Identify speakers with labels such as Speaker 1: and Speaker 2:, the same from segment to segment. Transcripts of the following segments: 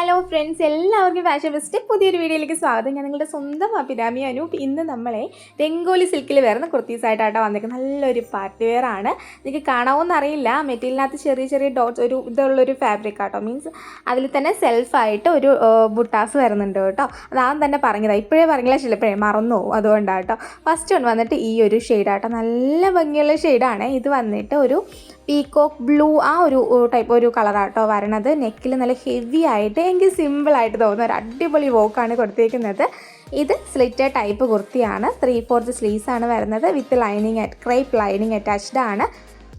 Speaker 1: Hello friends, എല്ലാവർക്കും fashion fest പുതിയൊരു വീഡിയോയിലേക്ക് സ്വാഗതം. ഞാൻ നിങ്ങളുടെ സ്വന്തം അഭിരാമി അനൂപ്. ഇന്ന് നമ്മളെ രംഗോലി സിൽക്കിൽ വരുന്ന കുർത്തീസായിട്ടാട്ടോ വന്നിരിക്കുന്നത്. നല്ലൊരു പാർട്ടി വെയർ ആണ്. എനിക്ക് കാണാമെന്ന് അറിയില്ല. മെറ്റീരിയലിനകത്ത് ചെറിയ ചെറിയ ഡോട്ട്സ് ഇതുള്ളൊരു ഫാബ്രിക് ആട്ടോ. മീൻസ് അതിൽ തന്നെ സെൽഫായിട്ട് ഒരു ബുട്ടാസ് വരുന്നുണ്ട് കേട്ടോ. അതാദ്യം തന്നെ പറഞ്ഞതാണ്, ഇപ്പോഴേ പറഞ്ഞില്ല, ചിലപ്പോഴേ മറന്നു പോകും, അതുകൊണ്ടാട്ടോ. ഫസ്റ്റ് വൺ വന്നിട്ട് ഈ ഒരു ഷെയ്ഡാട്ടോ. നല്ല ഭംഗിയുള്ള ഷെയ്ഡാണ്. ഇത് വന്നിട്ട് ഒരു പീകോക്ക് ബ്ലൂ ആ ഒരു ടൈപ്പ് ഒരു കളറാട്ടോ വരണത്. നെക്കിൽ നല്ല ഹെവി ആയിട്ട് എനിക്ക് സിമ്പിളായിട്ട് തോന്നുന്ന ഒരു അടിപൊളി വോക്കാണ് കൊടുത്തേക്കുന്നത്. ഇത് സ്ലിറ്റർ ടൈപ്പ് കുർത്തിയാണ്. 3/4 സ്ലീവ്സ് ആണ് വരുന്നത്. With lining crepe lining attached ആണ്.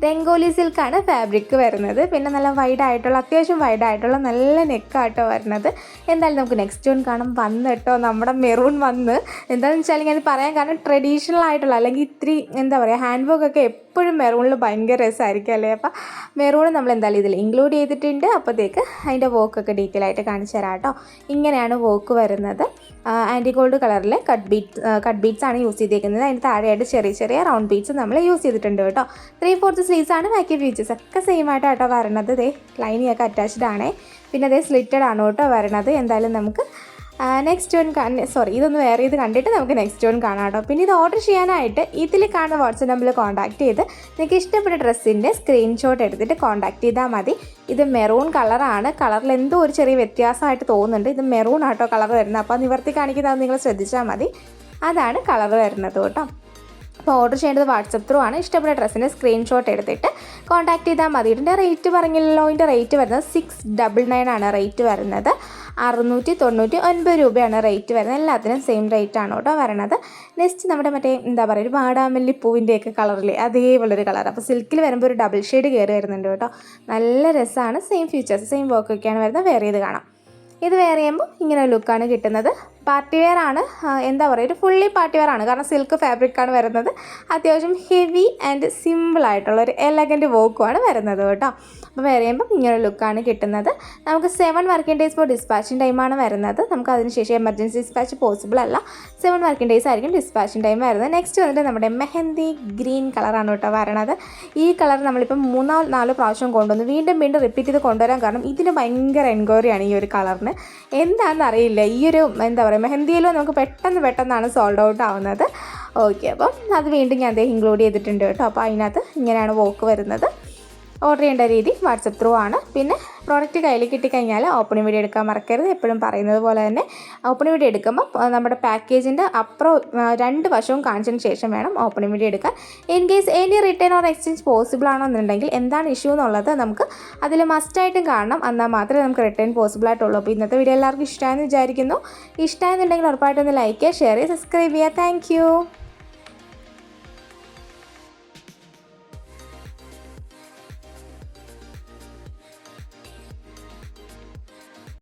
Speaker 1: രംഗോലി സിൽക്കാണ് ഫാബ്രിക് വരുന്നത്. പിന്നെ നല്ല വൈഡായിട്ടുള്ള, അത്യാവശ്യം വൈഡായിട്ടുള്ള നല്ല നെക്കാട്ടോ വരുന്നത്. എന്തായാലും നമുക്ക് നെക്സ്റ്റ് വൺ കാണാം. വന്ന് കേട്ടോ നമ്മുടെ മെറൂൺ വന്ന്. എന്താണെന്ന് വെച്ചാൽ ഞാൻ പറയാൻ കാരണം, ട്രഡീഷണൽ ആയിട്ടുള്ള അല്ലെങ്കിൽ ഇത്തിരി എന്താ പറയുക, ഹാൻഡ് വർക്ക് ഒക്കെ എപ്പോഴും മെറൂണിൽ ഭയങ്കര രസമായിരിക്കും അല്ലേ. അപ്പോൾ മെറൂൺ നമ്മൾ എന്തായാലും ഇതിൽ ഇൻക്ലൂഡ് ചെയ്തിട്ടുണ്ട്. അപ്പോഴത്തേക്ക് അതിൻ്റെ വർക്കൊക്കെ ഡീറ്റെയിൽ ആയിട്ട് കാണിച്ചു തരാം കേട്ടോ. ഇങ്ങനെയാണ് വർക്ക് വരുന്നത്. ആൻറ്റി ഗോൾഡ് കളറിൽ കട്ട് ബീഡ്സ് ആണ് യൂസ് ചെയ്തേക്കുന്നത്. അതിന് താഴെയായിട്ട് ചെറിയ ചെറിയ റൗണ്ട് ബീഡ്സ് നമ്മൾ യൂസ് ചെയ്തിട്ടുണ്ട് കേട്ടോ. 3/4 സ്ലീവ്സ് ആണ്. ബാക്കി ഫീച്ചേഴ്സ് ഒക്കെ സെയിം ആയിട്ട് കേട്ടോ വരണത്. ദേ ലൈനിങ് ഒക്കെ അറ്റാച്ച്ഡ് ആണ്. പിന്നെ അതേ സ്ലിറ്റഡ് ആണ് കേട്ടോ വരണത്. എന്തായാലും നമുക്ക് നെക്സ്റ്റ് വൺ ഇതൊന്ന് വേറെ ഇത് കണ്ടിട്ട് നമുക്ക് നെക്സ്റ്റ് വൺ കാണാം കേട്ടോ. പിന്നെ ഇത് ഓർഡർ ചെയ്യാനായിട്ട് ഇതിൽ കാണുന്ന വാട്സപ്പ് നമ്പറിൽ കോൺടാക്ട് ചെയ്ത് നിങ്ങൾക്ക് ഇഷ്ടപ്പെട്ട ഡ്രസ്സിൻ്റെ സ്ക്രീൻഷോട്ട് എടുത്തിട്ട് കോൺടാക്ട് ചെയ്താൽ മതി. ഇത് മെറൂൺ കളറാണ്. കളറിൽ എന്തോ ഒരു ചെറിയ വ്യത്യാസമായിട്ട് തോന്നുന്നുണ്ട്. ഇത് മെറൂൺ ആട്ടോ കളർ വരുന്നത്. അപ്പോൾ നിവർത്തി കാണിക്കുന്നത് നിങ്ങൾ ശ്രദ്ധിച്ചാൽ മതി. അതാണ് കളർ വരുന്നത് കേട്ടോ. അപ്പോൾ ഓർഡർ ചെയ്യേണ്ടത് വാട്സപ്പ് ത്രൂ ആണ്. ഇഷ്ടപ്പെട്ട ഡ്രസ്സിൻ്റെ സ്ക്രീൻഷോട്ട് എടുത്തിട്ട് കോൺടാക്ട് ചെയ്താൽ മതി. ഇതിൻ്റെ റേറ്റ് പറഞ്ഞില്ലല്ലോ. ഇതിൻ്റെ റേറ്റ് വരുന്നത് 699 ആണ് റേറ്റ് വരുന്നത്. 699 രൂപയാണ് റേറ്റ് വരുന്നത്. എല്ലാത്തിനും സെയിം റേറ്റ് ആണ് കേട്ടോ വരണത്. നെക്സ്റ്റ് നമ്മുടെ മറ്റേ എന്താ പറയുക, ഒരു വാടാമല്ലി പൂവിൻ്റെയൊക്കെ കളറിൽ അതേപോലൊരു കളർ. അപ്പോൾ സിൽക്കിൽ വരുമ്പോൾ ഒരു ഡബിൾ ഷെയ്ഡ് കയറി വരുന്നുണ്ട് കേട്ടോ. നല്ല രസമാണ്. സെയിം ഫീച്ചേഴ്സ് സെയിം വർക്കൊക്കെയാണ് വരുന്നത്. വേറെ ഇത് കാണാം. ഇത് വേറെ ചെയ്യുമ്പോൾ ഇങ്ങനെ ഒരു ലുക്കാണ് കിട്ടുന്നത്. പാർട്ടി വെയർ ആണ്. എന്താ പറയുക, ഒരു ഫുള്ളി പാർട്ടി വെയർ ആണ്. കാരണം സിൽക്ക് ഫാബ്രിക്കാണ് വരുന്നത്. അത്യാവശ്യം ഹെവി ആൻഡ് സിമ്പിളായിട്ടുള്ള ഒരു എലഗൻറ്റ് വർക്കുമാണ് വരുന്നത് കേട്ടോ. അപ്പോൾ വേറെ ചെയ്യുമ്പോൾ ഇങ്ങനെ ഒരു ലുക്കാണ് കിട്ടുന്നത്. നമുക്ക് 7 വർക്കിംഗ് ഡേയ്സ് ഫോർ ഡിസ്പാച്ചിങ് ടൈമാണ് വരുന്നത്. നമുക്ക് അതിനുശേഷം എമർജൻസി ഡിസ്പാച്ച് പോസിബിൾ അല്ല. 7 വർക്കിംഗ് ഡേയ്സ് ആയിരിക്കും ഡിസ്പാച്ചിങ് ടൈം വരുന്നത്. നെക്സ്റ്റ് വന്നിട്ട് നമ്മുടെ മെഹന്തി ഗ്രീൻ കളറാണ് കേട്ടോ വരണത്. ഈ കളർ നമ്മളിപ്പം 3-4 പ്രാവശ്യം കൊണ്ടുവന്നു. വീണ്ടും റിപ്പീറ്റ് ചെയ്ത് കൊണ്ടുവരാൻ കാരണം ഇതിന് ഭയങ്കര എൻക്വയറിയാണ് ഈ ഒരു കളറിന്. എന്താണെന്ന് അറിയില്ല. ഈ ഒരു എന്താ പറയുക, മെഹന്തിയിലോ നമുക്ക് പെട്ടെന്നാണ് സോൾഡ് ഔട്ട് ആവുന്നത്. ഓക്കെ, അപ്പം അത് വീണ്ടും ഞാൻ അതേ ഇൻക്ലൂഡ് ചെയ്തിട്ടുണ്ട് കേട്ടോ. അപ്പോൾ അതിനകത്ത് ഇങ്ങനെയാണ് വർക്ക് വരുന്നത്. ഓർഡർ ചെയ്യേണ്ട രീതി വാട്സപ്പ് ത്രൂ ആണ്. പിന്നെ പ്രോഡക്റ്റ് കയ്യിൽ കിട്ടിക്കഴിഞ്ഞാൽ ഓപ്പണിംഗ് വീഡിയോ എടുക്കാൻ മറക്കരുത്. എപ്പോഴും പറയുന്നത് പോലെ തന്നെ ഓപ്പണിംഗ് വീഡിയോ എടുക്കുമ്പോൾ നമ്മുടെ പാക്കേജിൻ്റെ അപ്പുറം 2 വശവും കാണിച്ചതിന് ശേഷം വേണം ഓപ്പണിംഗ് വീഡിയോ എടുക്കാൻ. In case any written or exchange possible ആണോ എന്നുണ്ടെങ്കിൽ എന്താണ് ഇഷ്യൂ എന്നുള്ളത് നമുക്ക് അതിൽ മസ്റ്റായിട്ടും കാണണം. എന്നാൽ മാത്രമേ നമുക്ക് റിട്ടേൺ പോസിബിൾ ആയിട്ടുള്ളൂ. അപ്പോൾ ഇന്നത്തെ വീഡിയോ എല്ലാവർക്കും ഇഷ്ടമായെന്ന് വിചാരിക്കുന്നു. ഇഷ്ടമായെന്നുണ്ടെങ്കിൽ ഉറപ്പായിട്ടൊന്ന് ലൈക്ക് ചെയ്യുക, ഷെയർ ചെയ്യുക, സബ്സ്ക്രൈബ് ചെയ്യുക. താങ്ക്